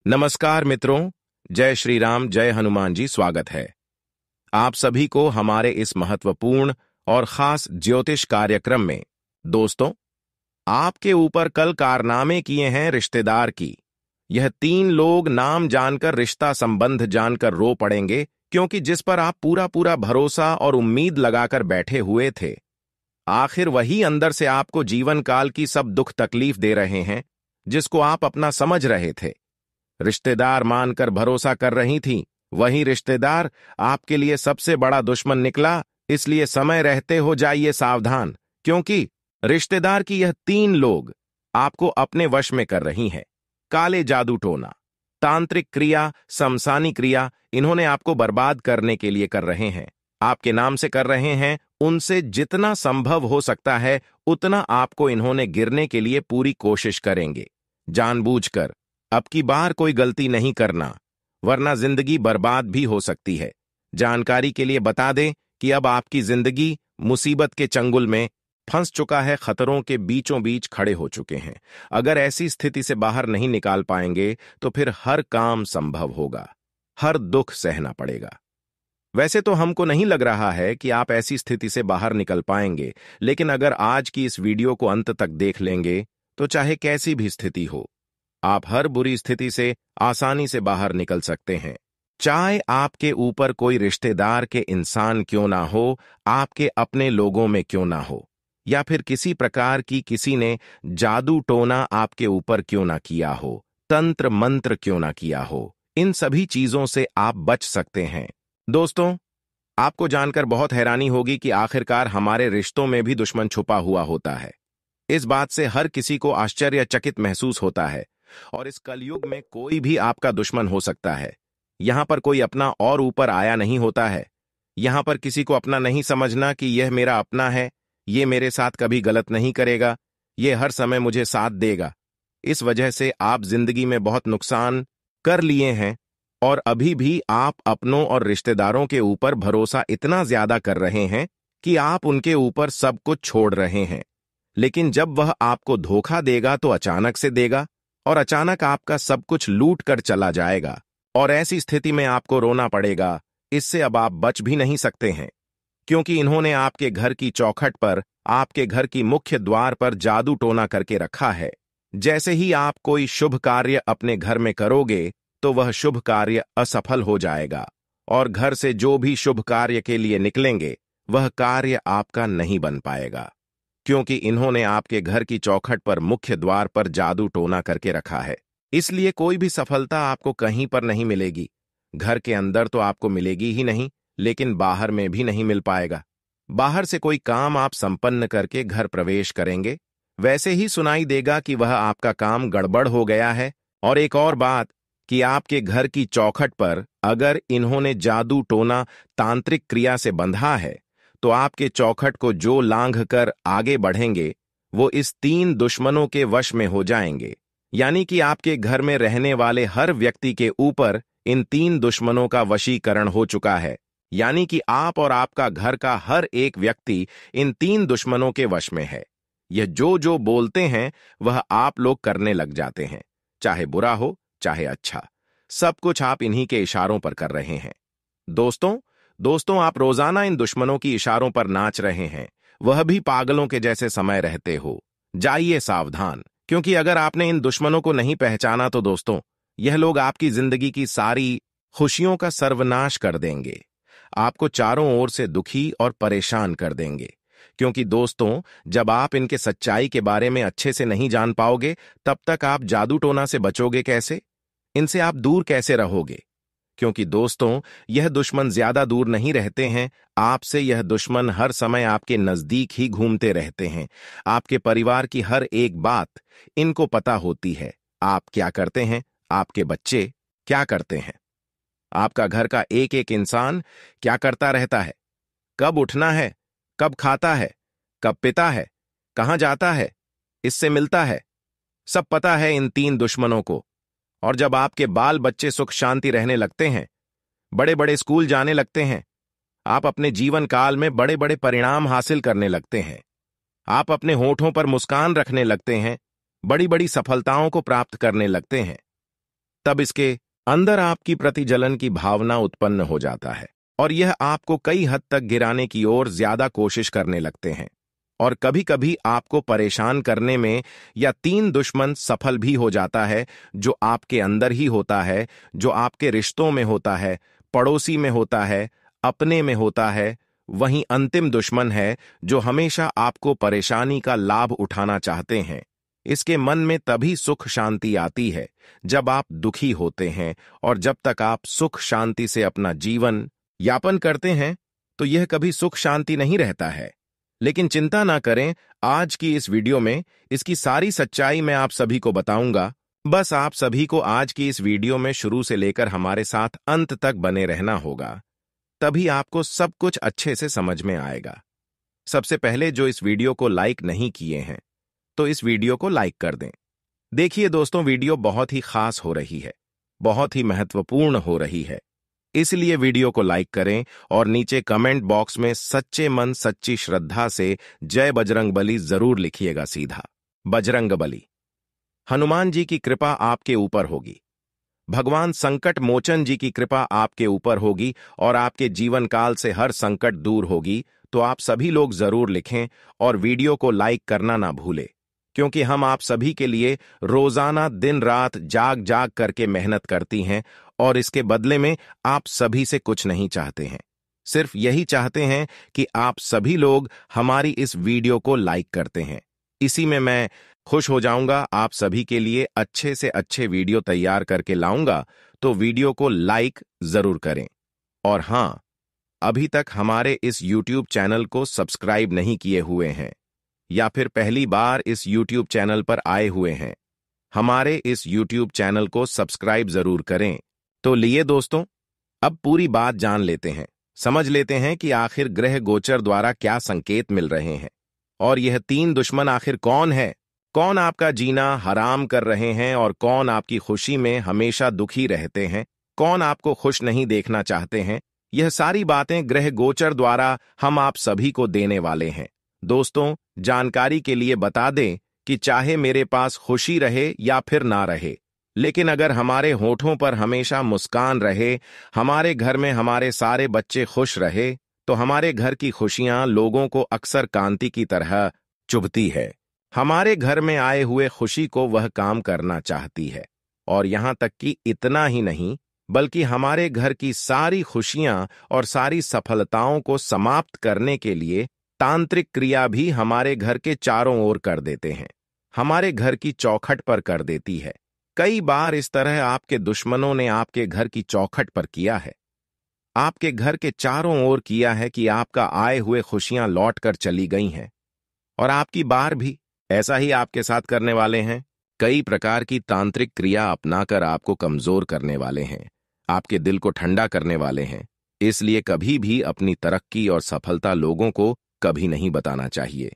नमस्कार मित्रों, जय श्री राम, जय हनुमान जी। स्वागत है आप सभी को हमारे इस महत्वपूर्ण और खास ज्योतिष कार्यक्रम में। दोस्तों, आपके ऊपर कल कारनामे किए हैं रिश्तेदार की। यह 3 लोग नाम जानकर, रिश्ता संबंध जानकर रो पड़ेंगे, क्योंकि जिस पर आप पूरा पूरा भरोसा और उम्मीद लगाकर बैठे हुए थे, आखिर वही अंदर से आपको जीवन काल की सब दुख तकलीफ दे रहे हैं, जिसको आप अपना समझ रहे थे। रिश्तेदार मानकर भरोसा कर रही थी, वही रिश्तेदार आपके लिए सबसे बड़ा दुश्मन निकला। इसलिए समय रहते हो जाइए सावधान, क्योंकि रिश्तेदार की यह 3 लोग आपको अपने वश में कर रही हैं। काले जादू टोना, तांत्रिक क्रिया, शमशानी क्रिया, इन्होंने आपको बर्बाद करने के लिए कर रहे हैं। आपके नाम से कर रहे हैं। उनसे जितना संभव हो सकता है उतना आपको इन्होंने गिरने के लिए पूरी कोशिश करेंगे। जानबूझकर अब की बार कोई गलती नहीं करना, वरना जिंदगी बर्बाद भी हो सकती है। जानकारी के लिए बता दें कि अब आपकी जिंदगी मुसीबत के चंगुल में फंस चुका है, खतरों के बीचों बीच खड़े हो चुके हैं। अगर ऐसी स्थिति से बाहर नहीं निकाल पाएंगे तो फिर हर काम संभव होगा, हर दुख सहना पड़ेगा। वैसे तो हमको नहीं लग रहा है कि आप ऐसी स्थिति से बाहर निकल पाएंगे, लेकिन अगर आज की इस वीडियो को अंत तक देख लेंगे तो चाहे कैसी भी स्थिति हो, आप हर बुरी स्थिति से आसानी से बाहर निकल सकते हैं। चाहे आपके ऊपर कोई रिश्तेदार के इंसान क्यों ना हो, आपके अपने लोगों में क्यों ना हो, या फिर किसी प्रकार की किसी ने जादू टोना आपके ऊपर क्यों ना किया हो, तंत्र मंत्र क्यों ना किया हो, इन सभी चीजों से आप बच सकते हैं। दोस्तों, आपको जानकर बहुत हैरानी होगी कि आखिरकार हमारे रिश्तों में भी दुश्मन छुपा हुआ होता है। इस बात से हर किसी को आश्चर्यचकित महसूस होता है। और इस कलयुग में कोई भी आपका दुश्मन हो सकता है। यहां पर कोई अपना और ऊपर आया नहीं होता है। यहां पर किसी को अपना नहीं समझना कि यह मेरा अपना है, ये मेरे साथ कभी गलत नहीं करेगा, ये हर समय मुझे साथ देगा। इस वजह से आप जिंदगी में बहुत नुकसान कर लिए हैं और अभी भी आप अपनों और रिश्तेदारों के ऊपर भरोसा इतना ज्यादा कर रहे हैं कि आप उनके ऊपर सब कुछ छोड़ रहे हैं। लेकिन जब वह आपको धोखा देगा तो अचानक से देगा और अचानक आपका सब कुछ लूट कर चला जाएगा, और ऐसी स्थिति में आपको रोना पड़ेगा। इससे अब आप बच भी नहीं सकते हैं, क्योंकि इन्होंने आपके घर की चौखट पर, आपके घर की मुख्य द्वार पर जादू टोना करके रखा है। जैसे ही आप कोई शुभ कार्य अपने घर में करोगे तो वह शुभ कार्य असफल हो जाएगा, और घर से जो भी शुभ कार्य के लिए निकलेंगे वह कार्य आपका नहीं बन पाएगा, क्योंकि इन्होंने आपके घर की चौखट पर, मुख्य द्वार पर जादू टोना करके रखा है। इसलिए कोई भी सफलता आपको कहीं पर नहीं मिलेगी। घर के अंदर तो आपको मिलेगी ही नहीं, लेकिन बाहर में भी नहीं मिल पाएगा। बाहर से कोई काम आप संपन्न करके घर प्रवेश करेंगे, वैसे ही सुनाई देगा कि वह आपका काम गड़बड़ हो गया है। और एक और बात कि आपके घर की चौखट पर अगर इन्होंने जादू टोना, तांत्रिक क्रिया से बंधा है, तो आपके चौखट को जो लांघ कर आगे बढ़ेंगे वो इस 3 दुश्मनों के वश में हो जाएंगे। यानी कि आपके घर में रहने वाले हर व्यक्ति के ऊपर इन 3 दुश्मनों का वशीकरण हो चुका है। यानी कि आप और आपका घर का हर एक व्यक्ति इन 3 दुश्मनों के वश में है। यह जो जो बोलते हैं वह आप लोग करने लग जाते हैं, चाहे बुरा हो चाहे अच्छा, सब कुछ आप इन्हीं के इशारों पर कर रहे हैं। दोस्तों, आप रोजाना इन दुश्मनों की इशारों पर नाच रहे हैं, वह भी पागलों के जैसे समय रहते हो। जाइए सावधान, क्योंकि अगर आपने इन दुश्मनों को नहीं पहचाना तो दोस्तों, यह लोग आपकी जिंदगी की सारी खुशियों का सर्वनाश कर देंगे। आपको चारों ओर से दुखी और परेशान कर देंगे, क्योंकि दोस्तों, जब आप इनके सच्चाई के बारे में अच्छे से नहीं जान पाओगे, तब तक आप जादू टोना से बचोगे कैसे? इनसे आप दूर कैसे रहोगे? क्योंकि दोस्तों, यह दुश्मन ज्यादा दूर नहीं रहते हैं। आपसे यह दुश्मन हर समय आपके नजदीक ही घूमते रहते हैं। आपके परिवार की हर एक बात इनको पता होती है। आप क्या करते हैं, आपके बच्चे क्या करते हैं, आपका घर का एक एक इंसान क्या करता रहता है, कब उठना है, कब खाता है, कब पीता है, कहां जाता है, इससे मिलता है, सब पता है इन 3 दुश्मनों को। और जब आपके बाल बच्चे सुख शांति रहने लगते हैं, बड़े बड़े स्कूल जाने लगते हैं, आप अपने जीवन काल में बड़े बड़े परिणाम हासिल करने लगते हैं, आप अपने होठों पर मुस्कान रखने लगते हैं, बड़ी बड़ी सफलताओं को प्राप्त करने लगते हैं, तब इसके अंदर आपकी प्रतिजलन की भावना उत्पन्न हो जाता है और यह आपको कई हद तक गिराने की ओर ज्यादा कोशिश करने लगते हैं और कभी कभी आपको परेशान करने में या तीन दुश्मन सफल भी हो जाता है, जो आपके अंदर ही होता है, जो आपके रिश्तों में होता है, पड़ोसी में होता है, अपने में होता है। वहीं अंतिम दुश्मन है जो हमेशा आपको परेशानी का लाभ उठाना चाहते हैं। इसके मन में तभी सुख शांति आती है जब आप दुखी होते हैं, और जब तक आप सुख शांति से अपना जीवन यापन करते हैं तो यह कभी सुख शांति नहीं रहता है। लेकिन चिंता ना करें, आज की इस वीडियो में इसकी सारी सच्चाई मैं आप सभी को बताऊंगा। बस आप सभी को आज की इस वीडियो में शुरू से लेकर हमारे साथ अंत तक बने रहना होगा, तभी आपको सब कुछ अच्छे से समझ में आएगा। सबसे पहले जो इस वीडियो को लाइक नहीं किए हैं तो इस वीडियो को लाइक कर दें। देखिए दोस्तों, वीडियो बहुत ही खास हो रही है, बहुत ही महत्वपूर्ण हो रही है, इसलिए वीडियो को लाइक करें और नीचे कमेंट बॉक्स में सच्चे मन सच्ची श्रद्धा से जय बजरंगबली जरूर लिखिएगा। सीधा बजरंगबली। हनुमान जी की कृपा आपके ऊपर होगी, भगवान संकट मोचन जी की कृपा आपके ऊपर होगी और आपके जीवन काल से हर संकट दूर होगी। तो आप सभी लोग जरूर लिखें और वीडियो को लाइक करना ना भूलें, क्योंकि हम आप सभी के लिए रोजाना दिन रात जाग जाग करके मेहनत करती हैं और इसके बदले में आप सभी से कुछ नहीं चाहते हैं, सिर्फ यही चाहते हैं कि आप सभी लोग हमारी इस वीडियो को लाइक करते हैं। इसी में मैं खुश हो जाऊंगा। आप सभी के लिए अच्छे से अच्छे वीडियो तैयार करके लाऊंगा, तो वीडियो को लाइक जरूर करें। और हां, अभी तक हमारे इस YouTube चैनल को सब्सक्राइब नहीं किए हुए हैं या फिर पहली बार इस YouTube चैनल पर आए हुए हैं, हमारे इस YouTube चैनल को सब्सक्राइब जरूर करें। तो लिए दोस्तों, अब पूरी बात जान लेते हैं, समझ लेते हैं कि आखिर ग्रह गोचर द्वारा क्या संकेत मिल रहे हैं और यह तीन दुश्मन आखिर कौन है, कौन आपका जीना हराम कर रहे हैं और कौन आपकी खुशी में हमेशा दुखी रहते हैं, कौन आपको खुश नहीं देखना चाहते हैं। यह सारी बातें ग्रह गोचर द्वारा हम आप सभी को देने वाले हैं। दोस्तों, जानकारी के लिए बता दें कि चाहे मेरे पास खुशी रहे या फिर ना रहे, लेकिन अगर हमारे होठों पर हमेशा मुस्कान रहे, हमारे घर में हमारे सारे बच्चे खुश रहे, तो हमारे घर की खुशियां लोगों को अक्सर कांति की तरह चुभती है। हमारे घर में आए हुए खुशी को वह काम करना चाहती है, और यहां तक कि इतना ही नहीं, बल्कि हमारे घर की सारी खुशियां और सारी सफलताओं को समाप्त करने के लिए तांत्रिक क्रिया भी हमारे घर के चारों ओर कर देते हैं, हमारे घर की चौखट पर कर देती है। कई बार इस तरह आपके दुश्मनों ने आपके घर की चौखट पर किया है, आपके घर के चारों ओर किया है कि आपका आए हुए खुशियां लौट कर चली गई हैं, और आपकी बार भी ऐसा ही आपके साथ करने वाले हैं। कई प्रकार की तांत्रिक क्रिया अपनाकर आपको कमजोर करने वाले हैं, आपके दिल को ठंडा करने वाले हैं। इसलिए कभी भी अपनी तरक्की और सफलता लोगों को कभी नहीं बताना चाहिए।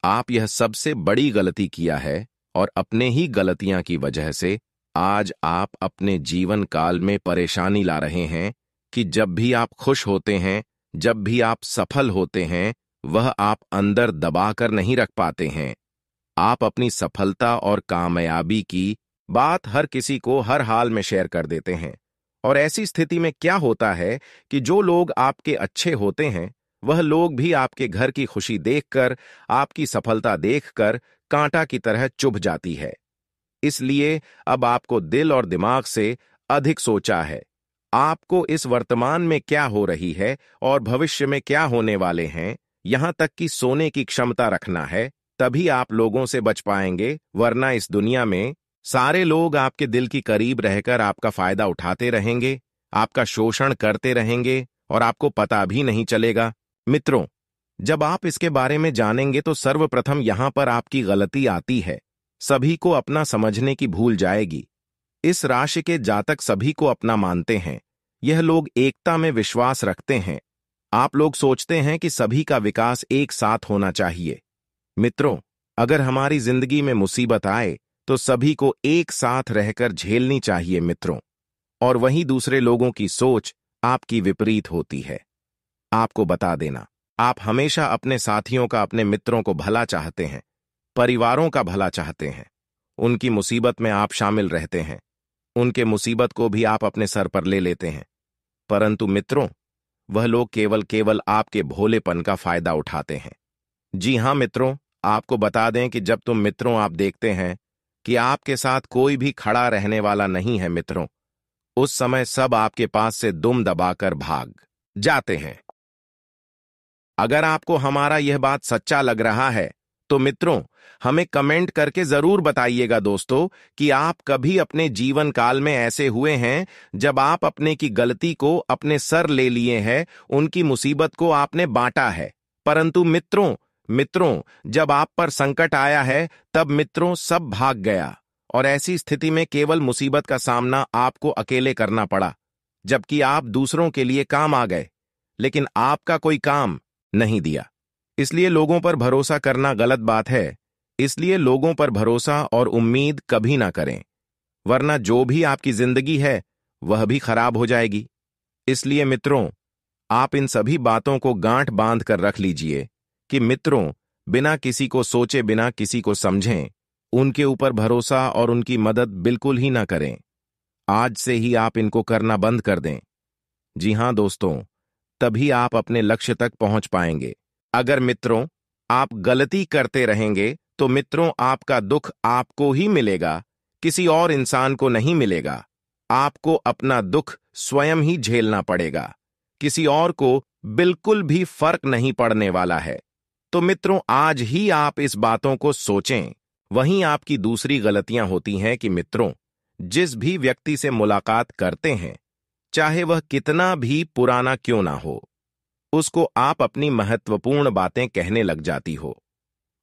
आप यह सबसे बड़ी गलती किया है और अपने ही गलतियां की वजह से आज आप अपने जीवन काल में परेशानी ला रहे हैं कि जब भी आप खुश होते हैं, जब भी आप सफल होते हैं, वह आप अंदर दबाकर नहीं रख पाते हैं। आप अपनी सफलता और कामयाबी की बात हर किसी को हर हाल में शेयर कर देते हैं, और ऐसी स्थिति में क्या होता है कि जो लोग आपके अच्छे होते हैं, वह लोग भी आपके घर की खुशी देखकर, आपकी सफलता देखकर कांटा की तरह चुभ जाती है। इसलिए अब आपको दिल और दिमाग से अधिक सोचा है। आपको इस वर्तमान में क्या हो रही है और भविष्य में क्या होने वाले हैं, यहां तक कि सोने की क्षमता रखना है, तभी आप लोगों से बच पाएंगे। वरना इस दुनिया में सारे लोग आपके दिल की करीब रहकर आपका फायदा उठाते रहेंगे, आपका शोषण करते रहेंगे और आपको पता भी नहीं चलेगा। मित्रों, जब आप इसके बारे में जानेंगे तो सर्वप्रथम यहां पर आपकी गलती आती है, सभी को अपना समझने की भूल जाएगी। इस राशि के जातक सभी को अपना मानते हैं, यह लोग एकता में विश्वास रखते हैं। आप लोग सोचते हैं कि सभी का विकास एक साथ होना चाहिए। मित्रों, अगर हमारी जिंदगी में मुसीबत आए तो सभी को एक साथ रहकर झेलनी चाहिए मित्रों, और वहीं दूसरे लोगों की सोच आपकी विपरीत होती है। आपको बता देना, आप हमेशा अपने साथियों का, अपने मित्रों को भला चाहते हैं, परिवारों का भला चाहते हैं, उनकी मुसीबत में आप शामिल रहते हैं, उनके मुसीबत को भी आप अपने सर पर ले लेते हैं। परंतु मित्रों, वह लोग केवल आपके भोलेपन का फायदा उठाते हैं। जी हां मित्रों, आपको बता दें कि जब तुम मित्रों आप देखते हैं कि आपके साथ कोई भी खड़ा रहने वाला नहीं है मित्रों, उस समय सब आपके पास से दुम दबाकर भाग जाते हैं। अगर आपको हमारा यह बात सच्चा लग रहा है तो मित्रों, हमें कमेंट करके जरूर बताइएगा दोस्तों कि आप कभी अपने जीवन काल में ऐसे हुए हैं जब आप अपने की गलती को अपने सर ले लिए हैं, उनकी मुसीबत को आपने बांटा है। परंतु मित्रों जब आप पर संकट आया है तब मित्रों सब भाग गया, और ऐसी स्थिति में केवल मुसीबत का सामना आपको अकेले करना पड़ा, जबकि आप दूसरों के लिए काम आ गए, लेकिन आपका कोई काम नहीं दिया। इसलिए लोगों पर भरोसा करना गलत बात है। इसलिए लोगों पर भरोसा और उम्मीद कभी ना करें, वरना जो भी आपकी जिंदगी है वह भी खराब हो जाएगी। इसलिए मित्रों, आप इन सभी बातों को गांठ बांध कर रख लीजिए कि मित्रों, बिना किसी को सोचे, बिना किसी को समझें, उनके ऊपर भरोसा और उनकी मदद बिल्कुल ही ना करें। आज से ही आप इनको करना बंद कर दें। जी हां दोस्तों, तभी आप अपने लक्ष्य तक पहुंच पाएंगे। अगर मित्रों आप गलती करते रहेंगे तो मित्रों आपका दुख आपको ही मिलेगा, किसी और इंसान को नहीं मिलेगा। आपको अपना दुख स्वयं ही झेलना पड़ेगा, किसी और को बिल्कुल भी फर्क नहीं पड़ने वाला है। तो मित्रों, आज ही आप इस बातों को सोचें। वहीं आपकी दूसरी गलतियां होती हैं कि मित्रों, जिस भी व्यक्ति से मुलाकात करते हैं, चाहे वह कितना भी पुराना क्यों ना हो, उसको आप अपनी महत्वपूर्ण बातें कहने लग जाती हो।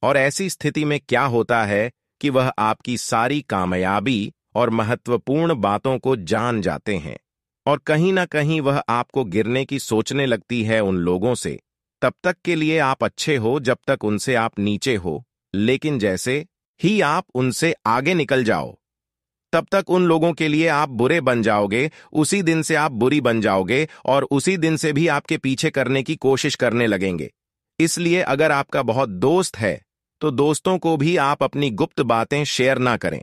और ऐसी स्थिति में क्या होता है कि वह आपकी सारी कामयाबी और महत्वपूर्ण बातों को जान जाते हैं, और कहीं ना कहीं वह आपको गिरने की सोचने लगती है उन लोगों से। तब तक के लिए आप अच्छे हो जब तक उनसे आप नीचे हो, लेकिन जैसे ही आप उनसे आगे निकल जाओ, तब तक उन लोगों के लिए आप बुरे बन जाओगे, उसी दिन से आप बुरी बन जाओगे, और उसी दिन से भी आपके पीछे करने की कोशिश करने लगेंगे। इसलिए अगर आपका बहुत दोस्त है तो दोस्तों को भी आप अपनी गुप्त बातें शेयर ना करें।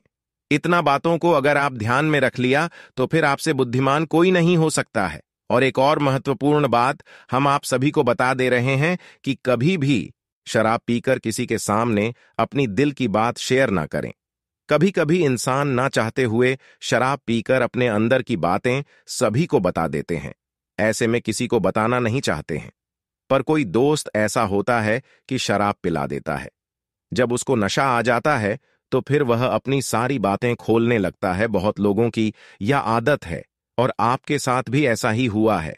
इतना बातों को अगर आप ध्यान में रख लिया तो फिर आपसे बुद्धिमान कोई नहीं हो सकता है। और एक और महत्वपूर्ण बात हम आप सभी को बता दे रहे हैं कि कभी भी शराब पीकर किसी के सामने अपनी दिल की बात शेयर ना करें। कभी कभी इंसान ना चाहते हुए शराब पीकर अपने अंदर की बातें सभी को बता देते हैं। ऐसे में किसी को बताना नहीं चाहते हैं, पर कोई दोस्त ऐसा होता है कि शराब पिला देता है। जब उसको नशा आ जाता है तो फिर वह अपनी सारी बातें खोलने लगता है। बहुत लोगों की यह आदत है, और आपके साथ भी ऐसा ही हुआ है।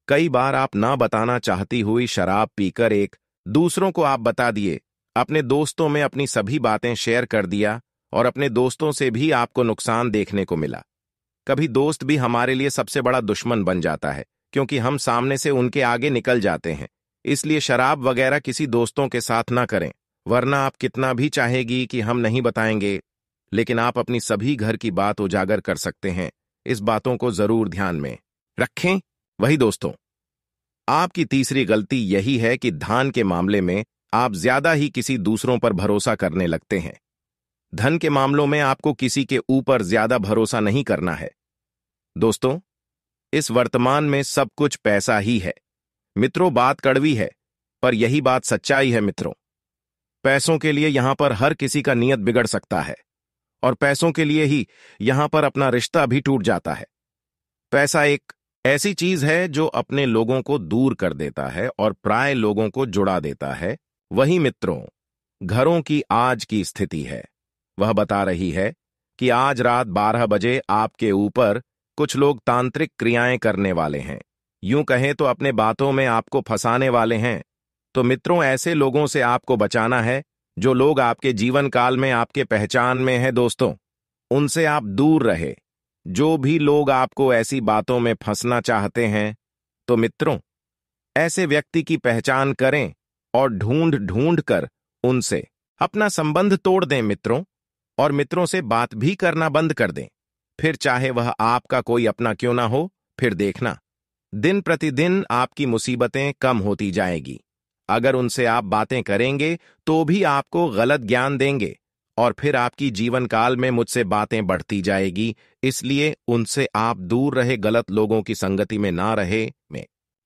कई बार आप ना बताना चाहती हुई शराब पीकर एक दूसरों को आप बता दिए, अपने दोस्तों में अपनी सभी बातें शेयर कर दिया, और अपने दोस्तों से भी आपको नुकसान देखने को मिला। कभी दोस्त भी हमारे लिए सबसे बड़ा दुश्मन बन जाता है, क्योंकि हम सामने से उनके आगे निकल जाते हैं। इसलिए शराब वगैरह किसी दोस्तों के साथ ना करें, वरना आप कितना भी चाहेगी कि हम नहीं बताएंगे, लेकिन आप अपनी सभी घर की बात उजागर कर सकते हैं। इस बातों को जरूर ध्यान में रखें। वही दोस्तों, आपकी तीसरी गलती यही है कि धन के मामले में आप ज्यादा ही किसी दूसरों पर भरोसा करने लगते हैं। धन के मामलों में आपको किसी के ऊपर ज्यादा भरोसा नहीं करना है। दोस्तों, इस वर्तमान में सब कुछ पैसा ही है। मित्रों, बात कड़वी है, पर यही बात सच्चाई है मित्रों। पैसों के लिए यहां पर हर किसी का नियत बिगड़ सकता है, और पैसों के लिए ही यहां पर अपना रिश्ता भी टूट जाता है। पैसा एक ऐसी चीज है जो अपने लोगों को दूर कर देता है और पराये लोगों को जुड़ा देता है। वही मित्रों, घरों की आज की स्थिति है, वह बता रही है कि आज रात 12 बजे आपके ऊपर कुछ लोग तांत्रिक क्रियाएं करने वाले हैं। यूं कहें तो अपने बातों में आपको फंसाने वाले हैं। तो मित्रों, ऐसे लोगों से आपको बचाना है। जो लोग आपके जीवन काल में आपके पहचान में हैं दोस्तों, उनसे आप दूर रहे। जो भी लोग आपको ऐसी बातों में फंसना चाहते हैं, तो मित्रों, ऐसे व्यक्ति की पहचान करें और ढूंढ ढूंढ कर उनसे अपना संबंध तोड़ दें मित्रों, और मित्रों से बात भी करना बंद कर दें। फिर चाहे वह आपका कोई अपना क्यों ना हो, फिर देखना दिन प्रतिदिन आपकी मुसीबतें कम होती जाएगी। अगर उनसे आप बातें करेंगे तो भी आपको गलत ज्ञान देंगे, और फिर आपकी जीवन काल में मुझसे बातें बढ़ती जाएगी, इसलिए उनसे आप दूर रहे, गलत लोगों की संगति में ना रहे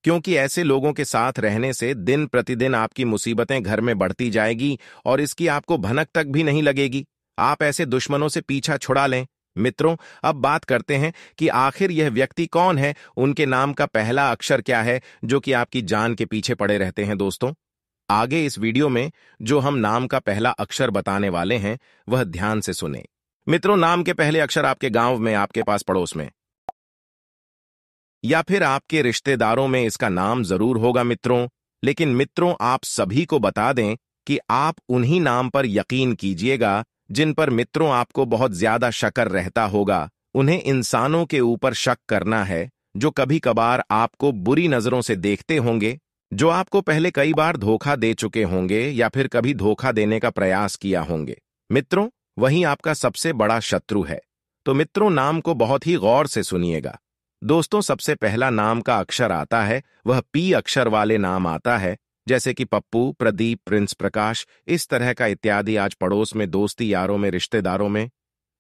क्योंकि ऐसे लोगों के साथ रहने से दिन प्रतिदिन आपकी मुसीबतें घर में बढ़ती जाएगी और इसकी आपको भनक तक भी नहीं लगेगी। आप ऐसे दुश्मनों से पीछा छुड़ा लें। मित्रों, अब बात करते हैं कि आखिर यह व्यक्ति कौन है, उनके नाम का पहला अक्षर क्या है जो कि आपकी जान के पीछे पड़े रहते हैं। दोस्तों, आगे इस वीडियो में जो हम नाम का पहला अक्षर बताने वाले हैं वह ध्यान से सुने। मित्रों, नाम के पहले अक्षर आपके गांव में, आपके पास पड़ोस में या फिर आपके रिश्तेदारों में इसका नाम जरूर होगा मित्रों। लेकिन मित्रों, आप सभी को बता दें कि आप उन्हीं नाम पर यकीन कीजिएगा जिन पर मित्रों आपको बहुत ज्यादा शक रहता होगा। उन्हें इंसानों के ऊपर शक करना है जो कभी कभार आपको बुरी नजरों से देखते होंगे, जो आपको पहले कई बार धोखा दे चुके होंगे या फिर कभी धोखा देने का प्रयास किया होंगे। मित्रों, वही आपका सबसे बड़ा शत्रु है। तो मित्रों, नाम को बहुत ही गौर से सुनिएगा। दोस्तों, सबसे पहला नाम का अक्षर आता है वह पी अक्षर वाले नाम आता है, जैसे कि पप्पू, प्रदीप, प्रिंस, प्रकाश, इस तरह का इत्यादि। आज पड़ोस में, दोस्ती यारों में, रिश्तेदारों में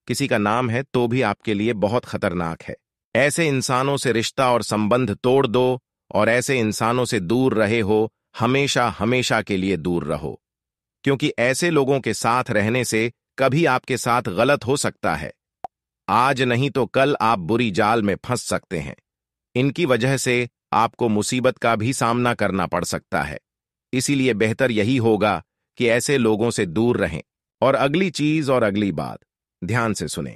किसी का नाम है तो भी आपके लिए बहुत खतरनाक है। ऐसे इंसानों से रिश्ता और संबंध तोड़ दो और ऐसे इंसानों से दूर रहे हो, हमेशा हमेशा के लिए दूर रहो, क्योंकि ऐसे लोगों के साथ रहने से कभी आपके साथ गलत हो सकता है। आज नहीं तो कल आप बुरी जाल में फंस सकते हैं। इनकी वजह से आपको मुसीबत का भी सामना करना पड़ सकता है। इसीलिए बेहतर यही होगा कि ऐसे लोगों से दूर रहें। और अगली चीज और अगली बात ध्यान से सुनें।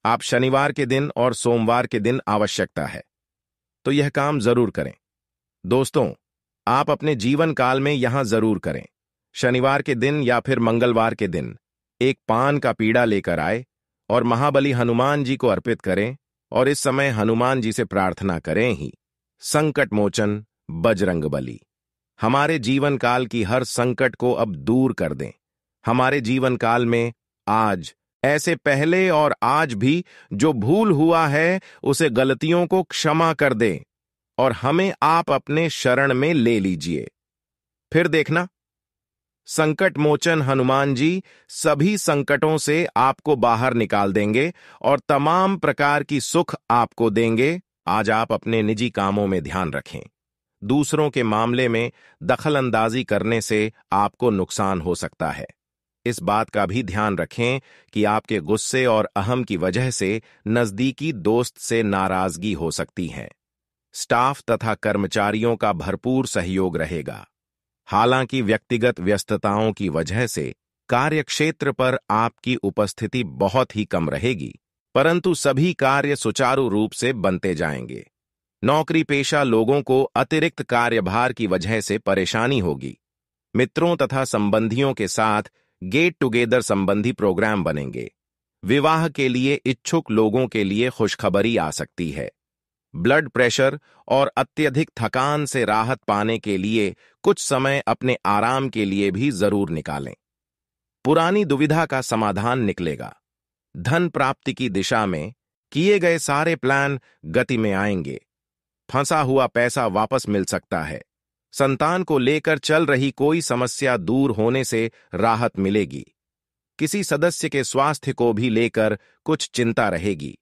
आप शनिवार के दिन और सोमवार के दिन आवश्यकता है तो यह काम जरूर करें। दोस्तों, आप अपने जीवन काल में यहां जरूर करें। शनिवार के दिन या फिर मंगलवार के दिन एक पान का पीड़ा लेकर आए और महाबली हनुमान जी को अर्पित करें और इस समय हनुमान जी से प्रार्थना करें ही, संकट मोचन बजरंगबली, हमारे जीवन काल की हर संकट को अब दूर कर दें। हमारे जीवन काल में आज ऐसे पहले और आज भी जो भूल हुआ है उसे गलतियों को क्षमा कर दें और हमें आप अपने शरण में ले लीजिए। फिर देखना, संकट मोचन हनुमान जी सभी संकटों से आपको बाहर निकाल देंगे और तमाम प्रकार की सुख आपको देंगे। आज आप अपने निजी कामों में ध्यान रखें। दूसरों के मामले में दखल अंदाजी करने से आपको नुकसान हो सकता है। इस बात का भी ध्यान रखें कि आपके गुस्से और अहम की वजह से नजदीकी दोस्त से नाराजगी हो सकती है। स्टाफ तथा कर्मचारियों का भरपूर सहयोग रहेगा। हालांकि व्यक्तिगत व्यस्तताओं की वजह से कार्यक्षेत्र पर आपकी उपस्थिति बहुत ही कम रहेगी, परंतु सभी कार्य सुचारू रूप से बनते जाएंगे। नौकरी पेशा लोगों को अतिरिक्त कार्यभार की वजह से परेशानी होगी। मित्रों तथा संबंधियों के साथ गेट टुगेदर संबंधी प्रोग्राम बनेंगे। विवाह के लिए इच्छुक लोगों के लिए खुशखबरी आ सकती है। ब्लड प्रेशर और अत्यधिक थकान से राहत पाने के लिए कुछ समय अपने आराम के लिए भी जरूर निकालें। पुरानी दुविधा का समाधान निकलेगा। धन प्राप्ति की दिशा में किए गए सारे प्लान गति में आएंगे। फंसा हुआ पैसा वापस मिल सकता है। संतान को लेकर चल रही कोई समस्या दूर होने से राहत मिलेगी। किसी सदस्य के स्वास्थ्य को भी लेकर कुछ चिंता रहेगी।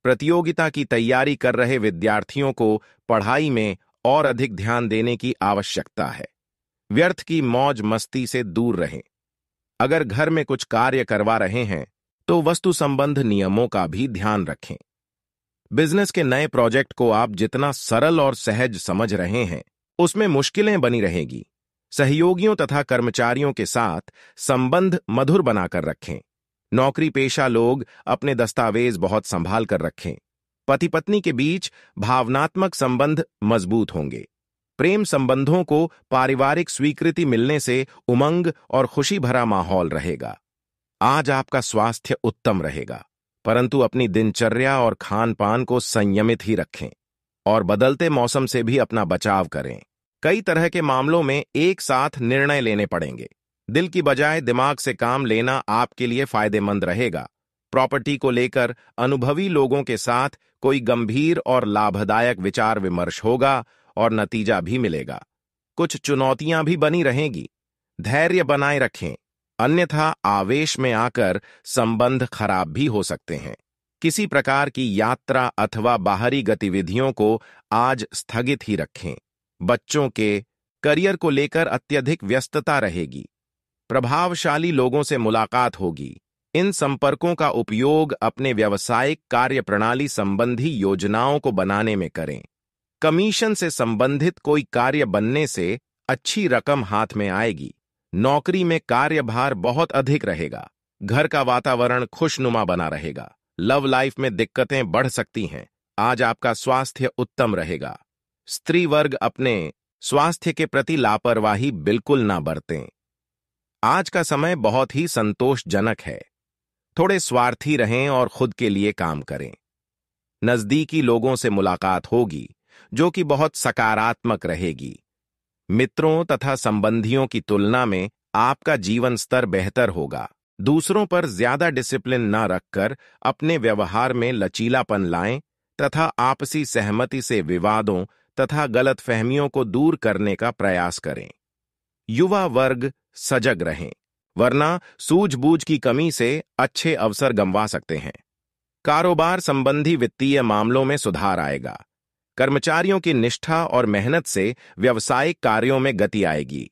प्रतियोगिता की तैयारी कर रहे विद्यार्थियों को पढ़ाई में और अधिक ध्यान देने की आवश्यकता है। व्यर्थ की मौज मस्ती से दूर रहें। अगर घर में कुछ कार्य करवा रहे हैं तो वस्तु संबंध नियमों का भी ध्यान रखें। बिजनेस के नए प्रोजेक्ट को आप जितना सरल और सहज समझ रहे हैं, उसमें मुश्किलें बनी रहेगी। सहयोगियों तथा कर्मचारियों के साथ संबंध मधुर बनाकर रखें। नौकरी पेशा लोग अपने दस्तावेज बहुत संभाल कर रखें। पति पत्नी के बीच भावनात्मक संबंध मजबूत होंगे। प्रेम संबंधों को पारिवारिक स्वीकृति मिलने से उमंग और खुशी भरा माहौल रहेगा। आज आपका स्वास्थ्य उत्तम रहेगा, परंतु अपनी दिनचर्या और खान पान को संयमित ही रखें और बदलते मौसम से भी अपना बचाव करें। कई तरह के मामलों में एक साथ निर्णय लेने पड़ेंगे। दिल की बजाय दिमाग से काम लेना आपके लिए फायदेमंद रहेगा। प्रॉपर्टी को लेकर अनुभवी लोगों के साथ कोई गंभीर और लाभदायक विचार विमर्श होगा और नतीजा भी मिलेगा। कुछ चुनौतियां भी बनी रहेंगी। धैर्य बनाए रखें। अन्यथा आवेश में आकर संबंध खराब भी हो सकते हैं। किसी प्रकार की यात्रा अथवा बाहरी गतिविधियों को आज स्थगित ही रखें। बच्चों के करियर को लेकर अत्यधिक व्यस्तता रहेगी। प्रभावशाली लोगों से मुलाकात होगी। इन संपर्कों का उपयोग अपने व्यावसायिक कार्यप्रणाली संबंधी योजनाओं को बनाने में करें। कमीशन से संबंधित कोई कार्य बनने से अच्छी रकम हाथ में आएगी। नौकरी में कार्यभार बहुत अधिक रहेगा। घर का वातावरण खुशनुमा बना रहेगा। लव लाइफ में दिक्कतें बढ़ सकती हैं। आज आपका स्वास्थ्य उत्तम रहेगा। स्त्री वर्ग अपने स्वास्थ्य के प्रति लापरवाही बिल्कुल ना बरतें। आज का समय बहुत ही संतोषजनक है। थोड़े स्वार्थी रहें और खुद के लिए काम करें। नजदीकी लोगों से मुलाकात होगी जो कि बहुत सकारात्मक रहेगी। मित्रों तथा संबंधियों की तुलना में आपका जीवन स्तर बेहतर होगा। दूसरों पर ज्यादा डिसिप्लिन न रखकर अपने व्यवहार में लचीलापन लाएं तथा आपसी सहमति से विवादों तथा गलतफहमियों को दूर करने का प्रयास करें। युवा वर्ग सजग रहें, वरना सूझबूझ की कमी से अच्छे अवसर गंवा सकते हैं। कारोबार संबंधी वित्तीय मामलों में सुधार आएगा। कर्मचारियों की निष्ठा और मेहनत से व्यावसायिक कार्यों में गति आएगी।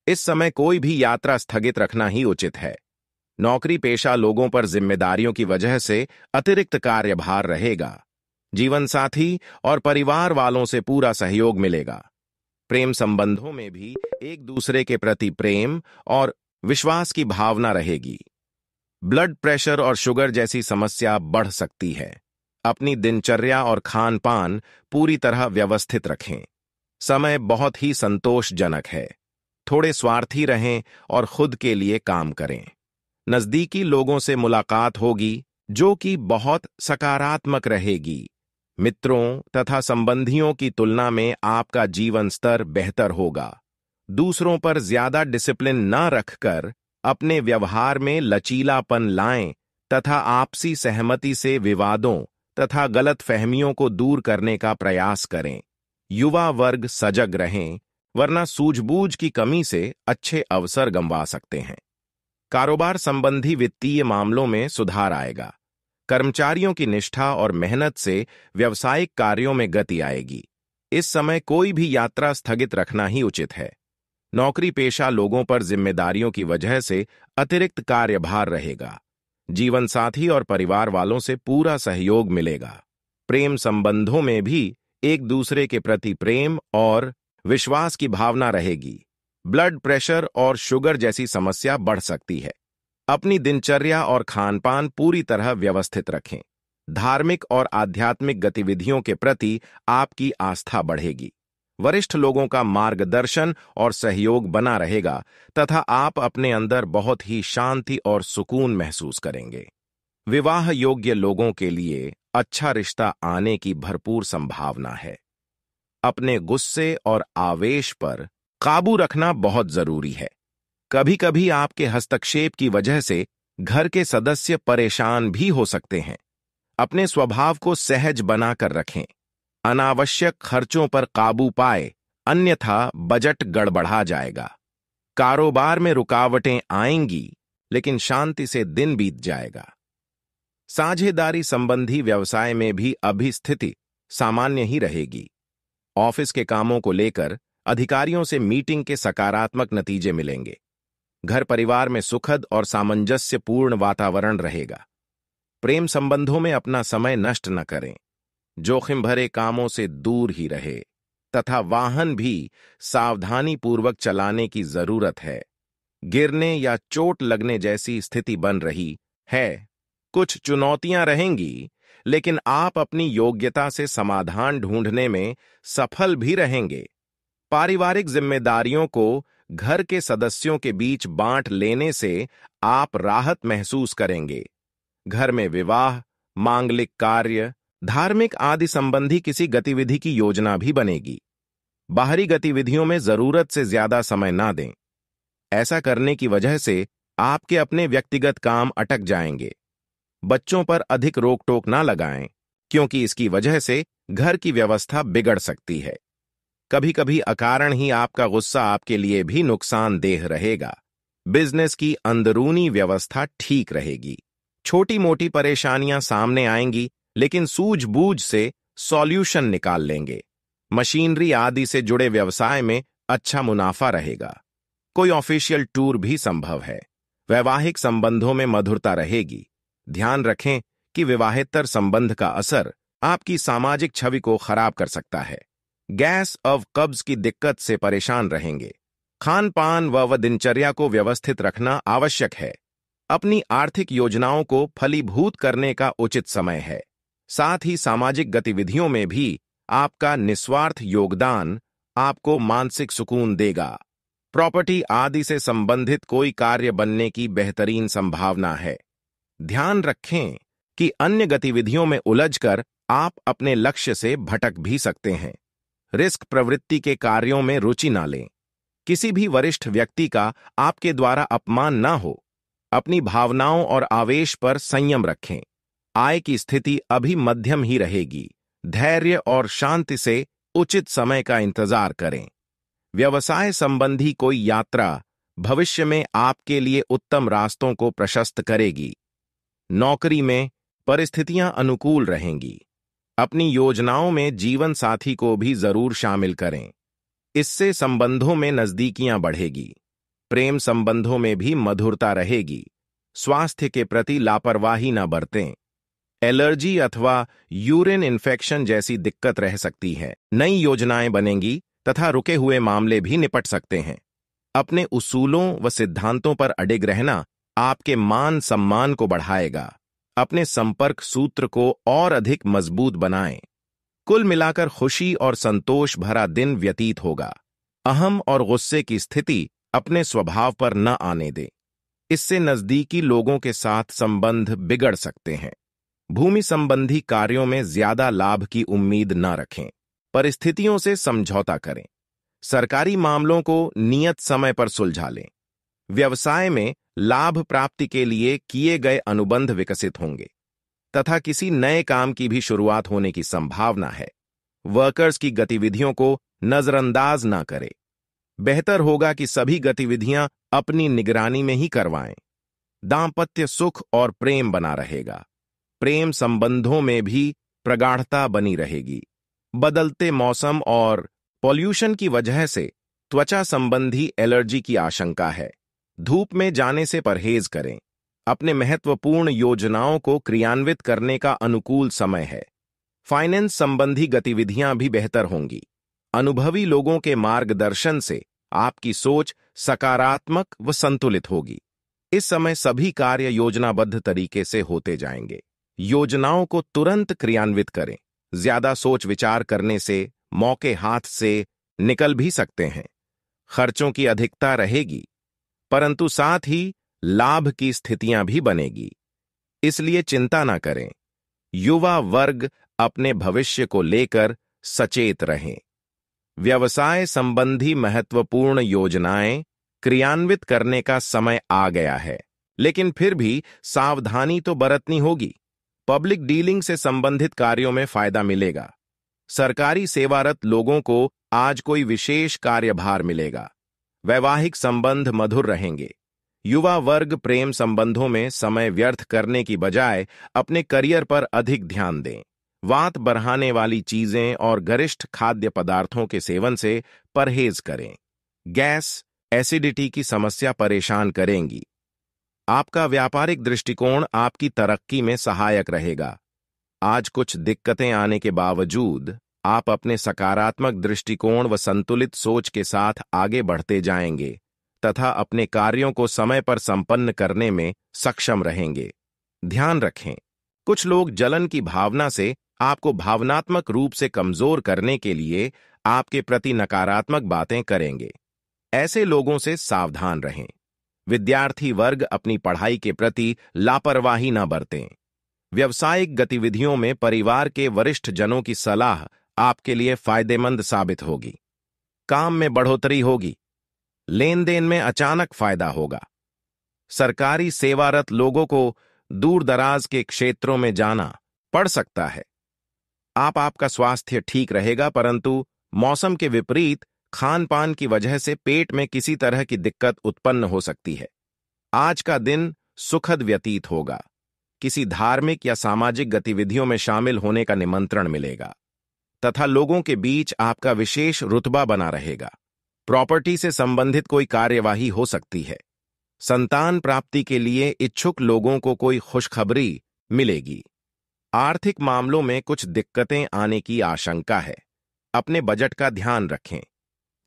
इस समय कोई भी यात्रा स्थगित रखना ही उचित है। नौकरी पेशा लोगों पर जिम्मेदारियों की वजह से अतिरिक्त कार्यभार रहेगा। जीवन साथी और परिवार वालों से पूरा सहयोग मिलेगा। प्रेम संबंधों में भी एक दूसरे के प्रति प्रेम और विश्वास की भावना रहेगी। ब्लड प्रेशर और शुगर जैसी समस्या बढ़ सकती है। अपनी दिनचर्या और खान पान पूरी तरह व्यवस्थित रखें। समय बहुत ही संतोषजनक है। थोड़े स्वार्थी रहें और खुद के लिए काम करें। नजदीकी लोगों से मुलाकात होगी जो कि बहुत सकारात्मक रहेगी। मित्रों तथा संबंधियों की तुलना में आपका जीवन स्तर बेहतर होगा। दूसरों पर ज्यादा डिसिप्लिन न रखकर अपने व्यवहार में लचीलापन लाएं तथा आपसी सहमति से विवादों तथा गलतफहमियों को दूर करने का प्रयास करें। युवा वर्ग सजग रहें, वरना सूझबूझ की कमी से अच्छे अवसर गंवा सकते हैं। कारोबार संबंधी वित्तीय मामलों में सुधार आएगा। कर्मचारियों की निष्ठा और मेहनत से व्यावसायिक कार्यों में गति आएगी। इस समय कोई भी यात्रा स्थगित रखना ही उचित है। नौकरी पेशा लोगों पर जिम्मेदारियों की वजह से अतिरिक्त कार्यभार रहेगा। जीवन साथी और परिवार वालों से पूरा सहयोग मिलेगा। प्रेम संबंधों में भी एक दूसरे के प्रति प्रेम और विश्वास की भावना रहेगी। ब्लड प्रेशर और शुगर जैसी समस्या बढ़ सकती है। अपनी दिनचर्या और खानपान पूरी तरह व्यवस्थित रखें। धार्मिक और आध्यात्मिक गतिविधियों के प्रति आपकी आस्था बढ़ेगी। वरिष्ठ लोगों का मार्गदर्शन और सहयोग बना रहेगा तथा आप अपने अंदर बहुत ही शांति और सुकून महसूस करेंगे। विवाह योग्य लोगों के लिए अच्छा रिश्ता आने की भरपूर संभावना है। अपने गुस्से और आवेश पर काबू रखना बहुत जरूरी है। कभी कभी आपके हस्तक्षेप की वजह से घर के सदस्य परेशान भी हो सकते हैं। अपने स्वभाव को सहज बनाकर रखें। अनावश्यक खर्चों पर काबू पाए, अन्यथा बजट गड़बड़ा जाएगा। कारोबार में रुकावटें आएंगी, लेकिन शांति से दिन बीत जाएगा। साझेदारी संबंधी व्यवसाय में भी अभी स्थिति सामान्य ही रहेगी। ऑफिस के कामों को लेकर अधिकारियों से मीटिंग के सकारात्मक नतीजे मिलेंगे। घर परिवार में सुखद और सामंजस्यपूर्ण वातावरण रहेगा। प्रेम संबंधों में अपना समय नष्ट न करें। जोखिम भरे कामों से दूर ही रहे तथा वाहन भी सावधानी पूर्वक चलाने की जरूरत है। गिरने या चोट लगने जैसी स्थिति बन रही है। कुछ चुनौतियां रहेंगी, लेकिन आप अपनी योग्यता से समाधान ढूंढने में सफल भी रहेंगे। पारिवारिक जिम्मेदारियों को घर के सदस्यों के बीच बांट लेने से आप राहत महसूस करेंगे। घर में विवाह, मांगलिक कार्य, धार्मिक आदि संबंधी किसी गतिविधि की योजना भी बनेगी। बाहरी गतिविधियों में जरूरत से ज्यादा समय ना दें। ऐसा करने की वजह से आपके अपने व्यक्तिगत काम अटक जाएंगे। बच्चों पर अधिक रोक टोक ना लगाएं, क्योंकि इसकी वजह से घर की व्यवस्था बिगड़ सकती है। कभी कभी अकारण ही आपका गुस्सा आपके लिए भी नुकसानदेह रहेगा। बिजनेस की अंदरूनी व्यवस्था ठीक रहेगी। छोटी मोटी परेशानियां सामने आएंगी, लेकिन सूझबूझ से सॉल्यूशन निकाल लेंगे। मशीनरी आदि से जुड़े व्यवसाय में अच्छा मुनाफा रहेगा। कोई ऑफिशियल टूर भी संभव है। वैवाहिक संबंधों में मधुरता रहेगी। ध्यान रखें कि विवाहेतर संबंध का असर आपकी सामाजिक छवि को खराब कर सकता है। गैस और कब्ज की दिक्कत से परेशान रहेंगे। खान पान व दिनचर्या को व्यवस्थित रखना आवश्यक है। अपनी आर्थिक योजनाओं को फलीभूत करने का उचित समय है। साथ ही सामाजिक गतिविधियों में भी आपका निस्वार्थ योगदान आपको मानसिक सुकून देगा। प्रॉपर्टी आदि से संबंधित कोई कार्य बनने की बेहतरीन संभावना है। ध्यान रखें कि अन्य गतिविधियों में उलझकर आप अपने लक्ष्य से भटक भी सकते हैं। रिस्क प्रवृत्ति के कार्यों में रुचि ना लें। किसी भी वरिष्ठ व्यक्ति का आपके द्वारा अपमान ना हो। अपनी भावनाओं और आवेश पर संयम रखें। आय की स्थिति अभी मध्यम ही रहेगी। धैर्य और शांति से उचित समय का इंतजार करें। व्यवसाय संबंधी कोई यात्रा भविष्य में आपके लिए उत्तम रास्तों को प्रशस्त करेगी। नौकरी में परिस्थितियां अनुकूल रहेंगी। अपनी योजनाओं में जीवन साथी को भी जरूर शामिल करें। इससे संबंधों में नजदीकियां बढ़ेगी। प्रेम संबंधों में भी मधुरता रहेगी। स्वास्थ्य के प्रति लापरवाही न बरतें। एलर्जी अथवा यूरिन इन्फेक्शन जैसी दिक्कत रह सकती है। नई योजनाएं बनेंगी तथा रुके हुए मामले भी निपट सकते हैं। अपने उसूलों व सिद्धांतों पर अडिग रहना आपके मान सम्मान को बढ़ाएगा। अपने संपर्क सूत्र को और अधिक मजबूत बनाएं। कुल मिलाकर खुशी और संतोष भरा दिन व्यतीत होगा। अहम और गुस्से की स्थिति अपने स्वभाव पर न आने दें। इससे नजदीकी लोगों के साथ संबंध बिगड़ सकते हैं। भूमि संबंधी कार्यों में ज्यादा लाभ की उम्मीद न रखें। परिस्थितियों से समझौता करें। सरकारी मामलों को नियत समय पर सुलझा लें। व्यवसाय में लाभ प्राप्ति के लिए किए गए अनुबंध विकसित होंगे तथा किसी नए काम की भी शुरुआत होने की संभावना है। वर्कर्स की गतिविधियों को नजरअंदाज ना करें। बेहतर होगा कि सभी गतिविधियां अपनी निगरानी में ही करवाएं। दांपत्य सुख और प्रेम बना रहेगा। प्रेम संबंधों में भी प्रगाढ़ता बनी रहेगी। बदलते मौसम और पॉल्यूशन की वजह से त्वचा संबंधी एलर्जी की आशंका है। धूप में जाने से परहेज करें। अपने महत्वपूर्ण योजनाओं को क्रियान्वित करने का अनुकूल समय है। फाइनेंस संबंधी गतिविधियां भी बेहतर होंगी। अनुभवी लोगों के मार्गदर्शन से आपकी सोच सकारात्मक व संतुलित होगी। इस समय सभी कार्य योजनाबद्ध तरीके से होते जाएंगे। योजनाओं को तुरंत क्रियान्वित करें। ज्यादा सोच विचार करने से मौके हाथ से निकल भी सकते हैं। खर्चों की अधिकता रहेगी, परंतु साथ ही लाभ की स्थितियां भी बनेगी। इसलिए चिंता ना करें। युवा वर्ग अपने भविष्य को लेकर सचेत रहें। व्यवसाय संबंधी महत्वपूर्ण योजनाएं क्रियान्वित करने का समय आ गया है, लेकिन फिर भी सावधानी तो बरतनी होगी। पब्लिक डीलिंग से संबंधित कार्यों में फायदा मिलेगा। सरकारी सेवारत लोगों को आज कोई विशेष कार्यभार मिलेगा। वैवाहिक संबंध मधुर रहेंगे। युवा वर्ग प्रेम संबंधों में समय व्यर्थ करने की बजाय अपने करियर पर अधिक ध्यान दें। वात बढ़ाने वाली चीजें और गरिष्ठ खाद्य पदार्थों के सेवन से परहेज करें। गैस, एसिडिटी की समस्या परेशान करेंगी। आपका व्यापारिक दृष्टिकोण आपकी तरक्की में सहायक रहेगा। आज कुछ दिक्कतें आने के बावजूद आप अपने सकारात्मक दृष्टिकोण व संतुलित सोच के साथ आगे बढ़ते जाएंगे तथा अपने कार्यों को समय पर संपन्न करने में सक्षम रहेंगे। ध्यान रखें, कुछ लोग जलन की भावना से आपको भावनात्मक रूप से कमजोर करने के लिए आपके प्रति नकारात्मक बातें करेंगे। ऐसे लोगों से सावधान रहें। विद्यार्थी वर्ग अपनी पढ़ाई के प्रति लापरवाही न बरतें। व्यावसायिक गतिविधियों में परिवार के वरिष्ठ जनों की सलाह आपके लिए फायदेमंद साबित होगी। काम में बढ़ोतरी होगी। लेन देन में अचानक फायदा होगा। सरकारी सेवारत लोगों को दूर दराज के क्षेत्रों में जाना पड़ सकता है। आपका स्वास्थ्य ठीक रहेगा, परंतु मौसम के विपरीत खान पान की वजह से पेट में किसी तरह की दिक्कत उत्पन्न हो सकती है। आज का दिन सुखद व्यतीत होगा। किसी धार्मिक या सामाजिक गतिविधियों में शामिल होने का निमंत्रण मिलेगा तथा लोगों के बीच आपका विशेष रुतबा बना रहेगा। प्रॉपर्टी से संबंधित कोई कार्यवाही हो सकती है। संतान प्राप्ति के लिए इच्छुक लोगों को कोई खुशखबरी मिलेगी। आर्थिक मामलों में कुछ दिक्कतें आने की आशंका है। अपने बजट का ध्यान रखें।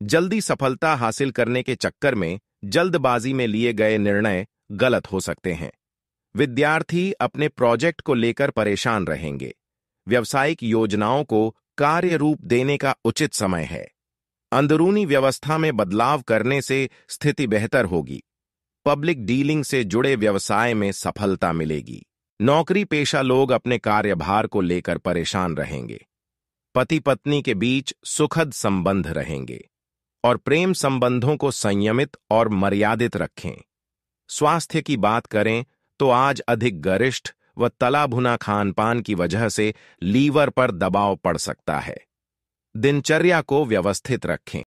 जल्दी सफलता हासिल करने के चक्कर में जल्दबाजी में लिए गए निर्णय गलत हो सकते हैं। विद्यार्थी अपने प्रोजेक्ट को लेकर परेशान रहेंगे। व्यावसायिक योजनाओं को कार्य रूप देने का उचित समय है। अंदरूनी व्यवस्था में बदलाव करने से स्थिति बेहतर होगी। पब्लिक डीलिंग से जुड़े व्यवसाय में सफलता मिलेगी। नौकरी पेशा लोग अपने कार्यभार को लेकर परेशान रहेंगे। पति पत्नी के बीच सुखद संबंध रहेंगे और प्रेम संबंधों को संयमित और मर्यादित रखें। स्वास्थ्य की बात करें तो आज अधिक गरिष्ठ व तला भुना खान पान की वजह से लीवर पर दबाव पड़ सकता है। दिनचर्या को व्यवस्थित रखें।